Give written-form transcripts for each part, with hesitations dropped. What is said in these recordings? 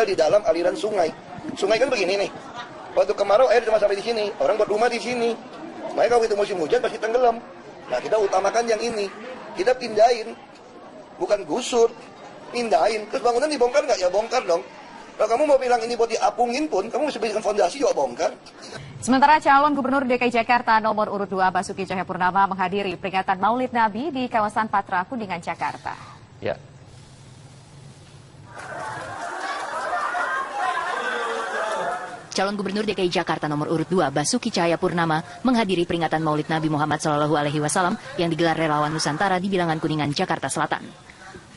tinggal di dalam aliran sungai. Sungai kan begini nih. Waktu kemarau air cuma sampai di sini, orang buat rumah di sini. Makanya kalau itu musim hujan pasti tenggelam. Nah, kita utamakan yang ini. Kita pindahin, bukan gusur, pindahin. Terus bangunan dibongkar nggak? Ya bongkar dong. Kalau kamu mau bilang ini buat diapungin pun, kamu mesti bikin fondasi juga bongkar. Sementara calon gubernur DKI Jakarta nomor urut 2 Basuki Cahayapurnama menghadiri peringatan Maulid Nabi di kawasan Patra Kuningan, Jakarta. Ya. Calon Gubernur DKI Jakarta nomor urut 2 Basuki Cahayapurnama menghadiri peringatan Maulid Nabi Muhammad SAW yang digelar relawan Nusantara di Bilangan Kuningan, Jakarta Selatan.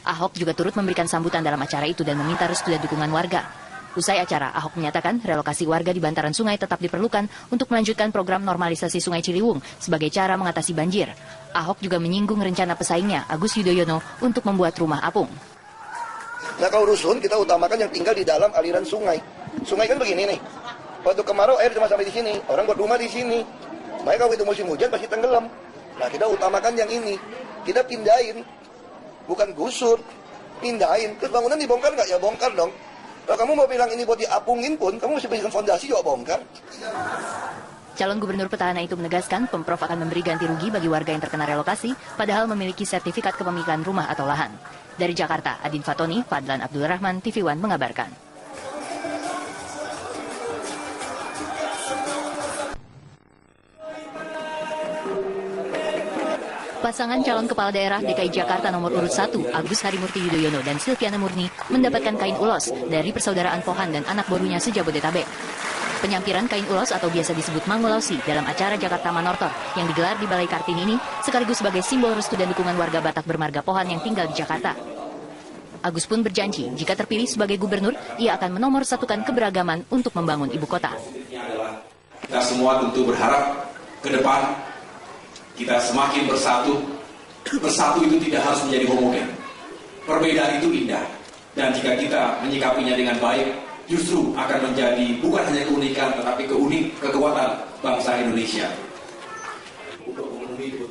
Ahok juga turut memberikan sambutan dalam acara itu dan meminta restu dan dukungan warga. Usai acara, Ahok menyatakan relokasi warga di bantaran sungai tetap diperlukan untuk melanjutkan program normalisasi Sungai Ciliwung sebagai cara mengatasi banjir. Ahok juga menyinggung rencana pesaingnya, Agus Yudhoyono, untuk membuat rumah apung. Nah, kalau rusun kita utamakan yang tinggal di dalam aliran sungai. Sungai kan begini nih. Waktu kemarau air cuma sampai di sini, orang buat rumah di sini. Makanya kalau itu musim hujan pasti tenggelam. Nah, kita utamakan yang ini. Kita pindahin, bukan gusur, pindahin. Terus bangunan dibongkar nggak? Ya bongkar dong. Kalau kamu mau bilang ini buat diapungin pun, kamu mesti bikin fondasi juga bongkar. Calon gubernur petahana itu menegaskan Pemprov akan memberi ganti rugi bagi warga yang terkena relokasi, padahal memiliki sertifikat kepemilikan rumah atau lahan. Dari Jakarta, Adin Fatoni, Fadlan Abdul Rahman, TV One mengabarkan. Pasangan calon kepala daerah DKI Jakarta nomor urut 1, Agus Harimurti Yudhoyono dan Silviana Murni mendapatkan kain ulos dari Persaudaraan Pohan dan anak barunya se-Jabodetabek. Penyampiran kain ulos atau biasa disebut Mangolausi dalam acara Jakarta Manortor yang digelar di Balai Kartini ini sekaligus sebagai simbol restu dan dukungan warga Batak bermarga Pohan yang tinggal di Jakarta. Agus pun berjanji jika terpilih sebagai gubernur, ia akan menomorsatukan keberagaman untuk membangun ibu kota. Kita semua tentu berharap ke depan kita semakin bersatu. Bersatu itu tidak harus menjadi homogen. Perbedaan itu indah. Dan jika kita menyikapinya dengan baik, justru akan menjadi bukan hanya keunikan, tetapi kekuatan bangsa Indonesia.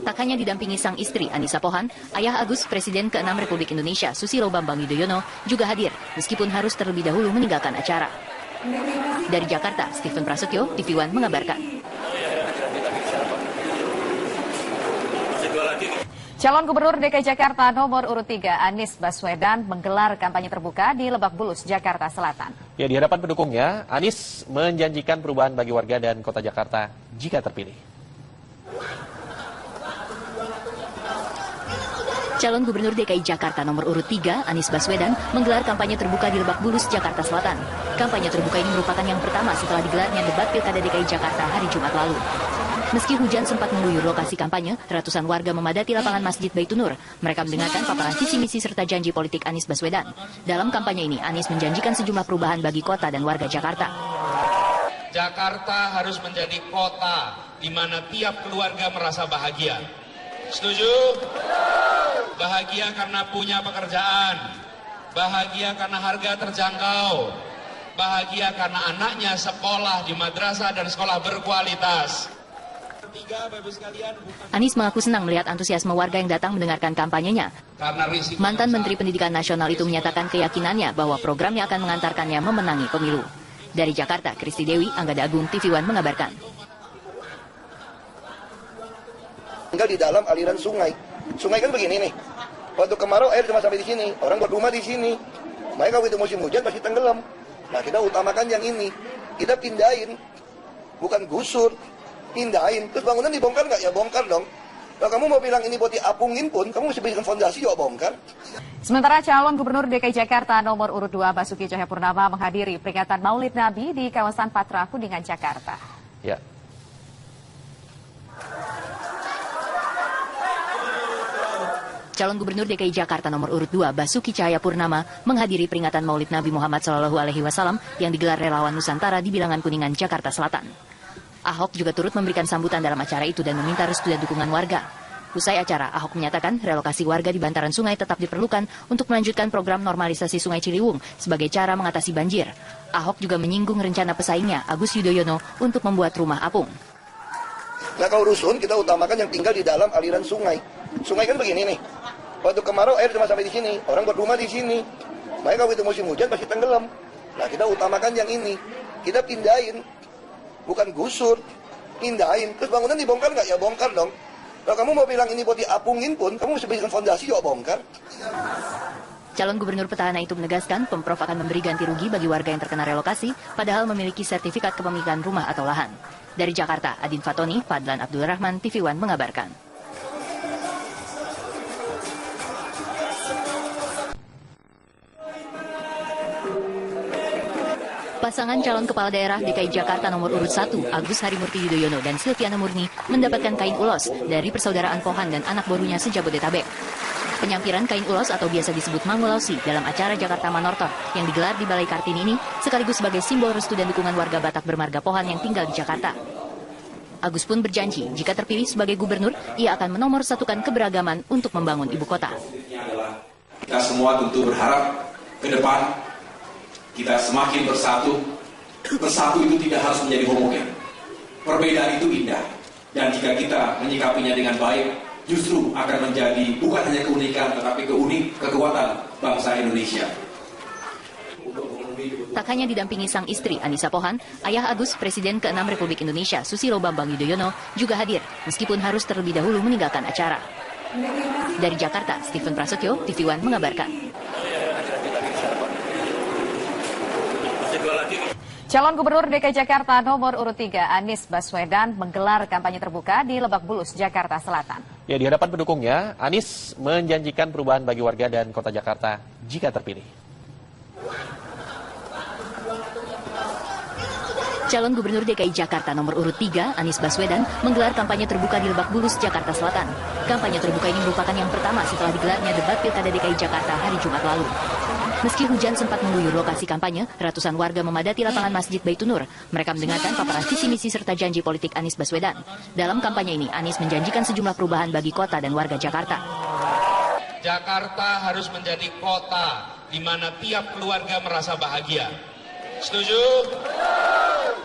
Tak hanya didampingi sang istri Anissa Pohan, ayah Agus, Presiden ke-6 Republik Indonesia Susilo Bambang Yudhoyono juga hadir, meskipun harus terlebih dahulu meninggalkan acara. Dari Jakarta, Stephen Prasetyo, TV One mengabarkan. Calon Gubernur DKI Jakarta nomor urut 3 Anies Baswedan menggelar kampanye terbuka di Lebak Bulus, Jakarta Selatan. Ya, di hadapan pendukungnya, Anies menjanjikan perubahan bagi warga dan kota Jakarta jika terpilih. Calon Gubernur DKI Jakarta nomor urut 3, Anies Baswedan, menggelar kampanye terbuka di Lebak Bulus, Jakarta Selatan. Kampanye terbuka ini merupakan yang pertama setelah digelarnya debat Pilkada DKI Jakarta hari Jumat lalu. Meski hujan sempat mengguyur lokasi kampanye, ratusan warga memadati lapangan Masjid Baitunur. Mereka mendengarkan paparan visi misi serta janji politik Anies Baswedan. Dalam kampanye ini, Anies menjanjikan sejumlah perubahan bagi kota dan warga Jakarta. Jakarta harus menjadi kota di mana tiap keluarga merasa bahagia. Setuju? Bahagia karena punya pekerjaan. Bahagia karena harga terjangkau. Bahagia karena anaknya sekolah di madrasah dan sekolah berkualitas. Anies mengaku senang melihat antusiasme warga yang datang mendengarkan kampanyenya. Mantan Menteri Pendidikan Nasional itu menyatakan keyakinannya bahwa programnya akan mengantarkannya memenangi pemilu. Dari Jakarta, Kristi Dewi, Anggada Agung, TV One mengabarkan. Tinggal di dalam aliran sungai. Sungai kan begini nih. Waktu kemarau air cuma sampai di sini, orang buat rumah di sini. Makanya kalau itu musim hujan pasti tenggelam. Nah, kita utamakan yang ini. Kita pindahin, bukan gusur. Pindahin, terus bangunan dibongkar nggak? Ya bongkar dong. Kalau kamu mau bilang ini buat diapungin pun, kamu mesti bikin fondasi juga bongkar. Sementara calon Gubernur DKI Jakarta nomor urut 2 Basuki Cahayapurnama menghadiri peringatan Maulid Nabi di kawasan Patra Kuningan, Jakarta. Ya. Calon Gubernur DKI Jakarta nomor urut 2 Basuki Cahayapurnama menghadiri peringatan Maulid Nabi Muhammad SAW yang digelar relawan Nusantara di Bilangan Kuningan, Jakarta Selatan. Ahok juga turut memberikan sambutan dalam acara itu dan meminta restu dan dukungan warga. Usai acara, Ahok menyatakan relokasi warga di bantaran sungai tetap diperlukan untuk melanjutkan program normalisasi Sungai Ciliwung sebagai cara mengatasi banjir. Ahok juga menyinggung rencana pesaingnya, Agus Yudhoyono, untuk membuat rumah apung. Nah, kalau rusun kita utamakan yang tinggal di dalam aliran sungai. Sungai kan begini nih. Waktu kemarau air cuma sampai di sini, orang buat rumah di sini. Makanya kalau itu musim hujan pasti tenggelam. Nah, kita utamakan yang ini. Kita pindahin, bukan gusur, pindahin. Terus bangunan dibongkar nggak? Ya bongkar dong. Kalau kamu mau bilang ini buat diapungin pun, kamu mesti bikin fondasi juga bongkar. Calon gubernur petahana itu menegaskan Pemprov akan memberi ganti rugi bagi warga yang terkena relokasi, padahal memiliki sertifikat kepemilikan rumah atau lahan. Dari Jakarta, Adin Fatoni, Fadlan Abdul Rahman, TV One mengabarkan. Pasangan calon kepala daerah DKI Jakarta nomor urut 1, Agus Harimurti Yudhoyono dan Silviana Murni mendapatkan kain ulos dari Persaudaraan Pohan dan anak barunya se-Jabodetabek. Penyampiran kain ulos atau biasa disebut Mangulausi dalam acara Jakarta Manortor yang digelar di Balai Kartini ini sekaligus sebagai simbol restu dan dukungan warga Batak bermarga Pohan yang tinggal di Jakarta. Agus pun berjanji jika terpilih sebagai gubernur, ia akan menomorsatukan keberagaman untuk membangun ibu kota. Kita semua tentu berharap ke depan kita semakin bersatu. Bersatu itu tidak harus menjadi homogen. Perbedaan itu indah. Dan jika kita menyikapinya dengan baik, justru akan menjadi bukan hanya keunikan, tetapi kekuatan bangsa Indonesia. Tak hanya didampingi sang istri Anissa Pohan, ayah Agus, Presiden ke-6 Republik Indonesia Susilo Bambang Yudhoyono juga hadir, meskipun harus terlebih dahulu meninggalkan acara. Dari Jakarta, Stephen Prasetyo, TV One mengabarkan. Calon Gubernur DKI Jakarta nomor urut 3 Anies Baswedan menggelar kampanye terbuka di Lebak Bulus, Jakarta Selatan. Ya, di hadapan pendukungnya, Anies menjanjikan perubahan bagi warga dan kota Jakarta jika terpilih. Calon Gubernur DKI Jakarta nomor urut 3, Anies Baswedan, menggelar kampanye terbuka di Lebak Bulus, Jakarta Selatan. Kampanye terbuka ini merupakan yang pertama setelah digelarnya debat Pilkada DKI Jakarta hari Jumat lalu. Meski hujan sempat mengguyur lokasi kampanye, ratusan warga memadati lapangan Masjid Baitunur. Mereka mendengarkan paparan visi misi serta janji politik Anies Baswedan. Dalam kampanye ini, Anies menjanjikan sejumlah perubahan bagi kota dan warga Jakarta. Jakarta harus menjadi kota di mana tiap keluarga merasa bahagia. Setuju?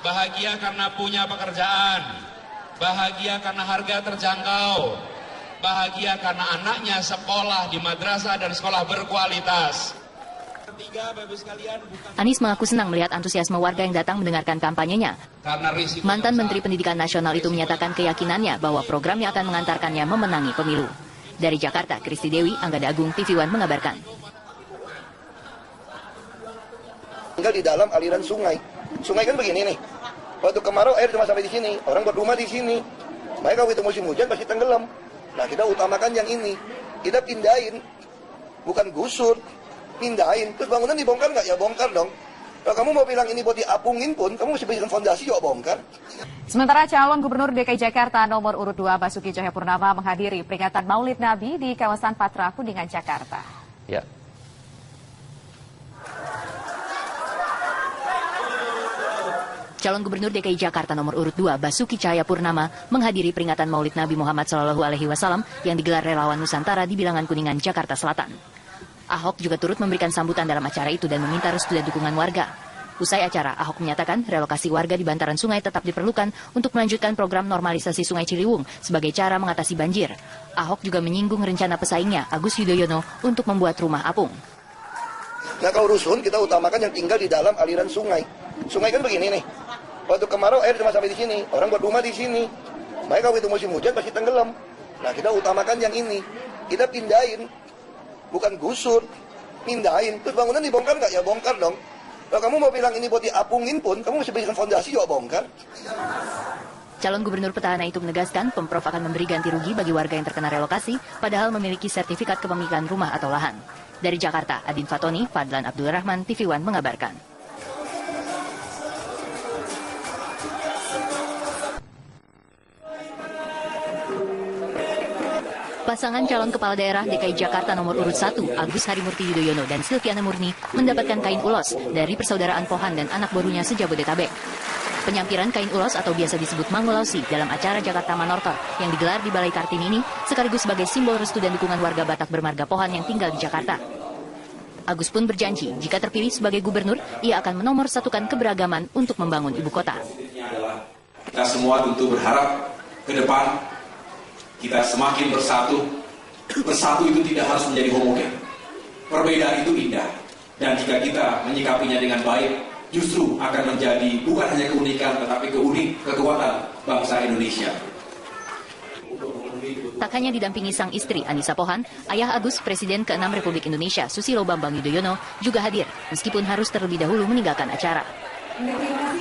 Bahagia karena punya pekerjaan, bahagia karena harga terjangkau, bahagia karena anaknya sekolah di madrasah dan sekolah berkualitas. Anies mengaku senang melihat antusiasme warga yang datang mendengarkan kampanyenya. Mantan Menteri Pendidikan Nasional itu menyatakan keyakinannya bahwa programnya akan mengantarkannya memenangi pemilu. Dari Jakarta, Kristi Dewi, Anggada Agung, TV One mengabarkan. Tinggal di dalam aliran sungai. Sungai kan begini nih. Waktu kemarau air cuma sampai di sini. Orang buat rumah di sini. Mereka kalau itu musim hujan pasti tenggelam. Nah, kita utamakan yang ini. Kita pindahin. Bukan gusur. Pindahin. Terus bangunan dibongkar nggak? Ya bongkar dong. Kalau kamu mau bilang ini buat diapungin pun, kamu mesti bikin fondasi juga bongkar. Sementara calon Gubernur DKI Jakarta nomor urut 2 Basuki Cahayapurnama menghadiri peringatan Maulid Nabi di kawasan Patra Kuningan, Jakarta. Ya. Calon Gubernur DKI Jakarta nomor urut 2 Basuki Cahayapurnama menghadiri peringatan Maulid Nabi Muhammad SAW yang digelar relawan Nusantara di Bilangan Kuningan, Jakarta Selatan. Ahok juga turut memberikan sambutan dalam acara itu dan meminta restu dan dukungan warga. Usai acara, Ahok menyatakan relokasi warga di bantaran sungai tetap diperlukan untuk melanjutkan program normalisasi Sungai Ciliwung sebagai cara mengatasi banjir. Ahok juga menyinggung rencana pesaingnya, Agus Yudhoyono, untuk membuat rumah apung. Nah, kalau rusun kita utamakan yang tinggal di dalam aliran sungai. Sungai kan begini nih. Waktu kemarau air cuma sampai di sini. Orang buat rumah di sini. Mereka kalau itu musim hujan pasti tenggelam. Nah, kita utamakan yang ini. Kita pindahin. Bukan gusur, pindahin. Terus bangunan dibongkar nggak? Ya bongkar dong. Kalau kamu mau bilang ini buat diapungin pun, kamu mesti bikin fondasi juga bongkar. Calon Gubernur petahana itu menegaskan Pemprov akan memberi ganti rugi bagi warga yang terkena relokasi, padahal memiliki sertifikat kepemilikan rumah atau lahan. Dari Jakarta, Adin Fatoni, Fadlan Abdul Rahman, TV One mengabarkan. Pasangan calon kepala daerah DKI Jakarta nomor urut 1, Agus Harimurti Yudhoyono dan Silviana Murni mendapatkan kain ulos dari Persaudaraan Pohan dan anak barunya se-Jabodetabek. Penyampiran kain ulos atau biasa disebut Mangulausi dalam acara Jakarta Manortor yang digelar di Balai Kartini ini sekaligus sebagai simbol restu dan dukungan warga Batak bermarga Pohan yang tinggal di Jakarta. Agus pun berjanji jika terpilih sebagai gubernur, ia akan menomorsatukan keberagaman untuk membangun ibu kota. Kita semua tentu berharap ke depan kita semakin bersatu. Bersatu itu tidak harus menjadi homogen. Perbedaan itu indah. Dan jika kita menyikapinya dengan baik, justru akan menjadi bukan hanya keunikan, tetapi kekuatan bangsa Indonesia. Tak hanya didampingi sang istri Anissa Pohan, ayah Agus Presiden ke-6 Republik Indonesia Susilo Bambang Yudhoyono juga hadir, meskipun harus terlebih dahulu meninggalkan acara.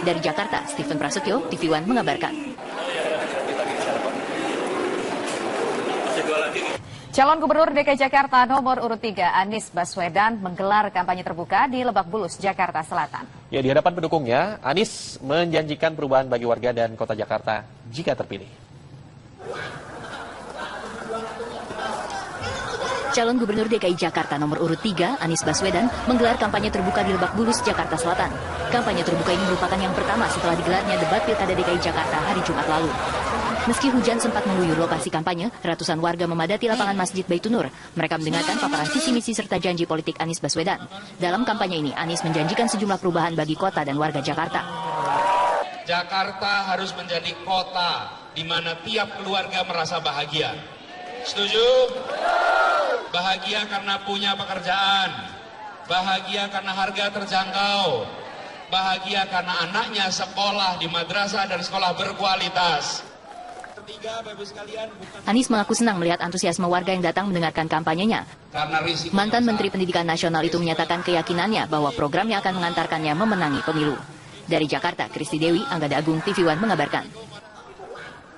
Dari Jakarta, Stephen Prasetyo, TV One mengabarkan. Calon Gubernur DKI Jakarta nomor urut 3 Anies Baswedan menggelar kampanye terbuka di Lebak Bulus, Jakarta Selatan. Ya, di hadapan pendukungnya, Anies menjanjikan perubahan bagi warga dan kota Jakarta jika terpilih. Calon Gubernur DKI Jakarta nomor urut 3, Anies Baswedan, menggelar kampanye terbuka di Lebak Bulus, Jakarta Selatan. Kampanye terbuka ini merupakan yang pertama setelah digelarnya debat Pilkada DKI Jakarta hari Jumat lalu. Meski hujan sempat mengguyur lokasi kampanye, ratusan warga memadati lapangan Masjid Baitunur. Mereka mendengarkan paparan visi misi serta janji politik Anies Baswedan. Dalam kampanye ini, Anies menjanjikan sejumlah perubahan bagi kota dan warga Jakarta. Jakarta harus menjadi kota di mana tiap keluarga merasa bahagia. Setuju? Bahagia karena punya pekerjaan, bahagia karena harga terjangkau, bahagia karena anaknya sekolah di madrasah dan sekolah berkualitas. Anies mengaku senang melihat antusiasme warga yang datang mendengarkan kampanyenya. Mantan Menteri Pendidikan Nasional itu menyatakan keyakinannya bahwa programnya akan mengantarkannya memenangi pemilu. Dari Jakarta, Kristi Dewi, Anggada Agung, TV One mengabarkan.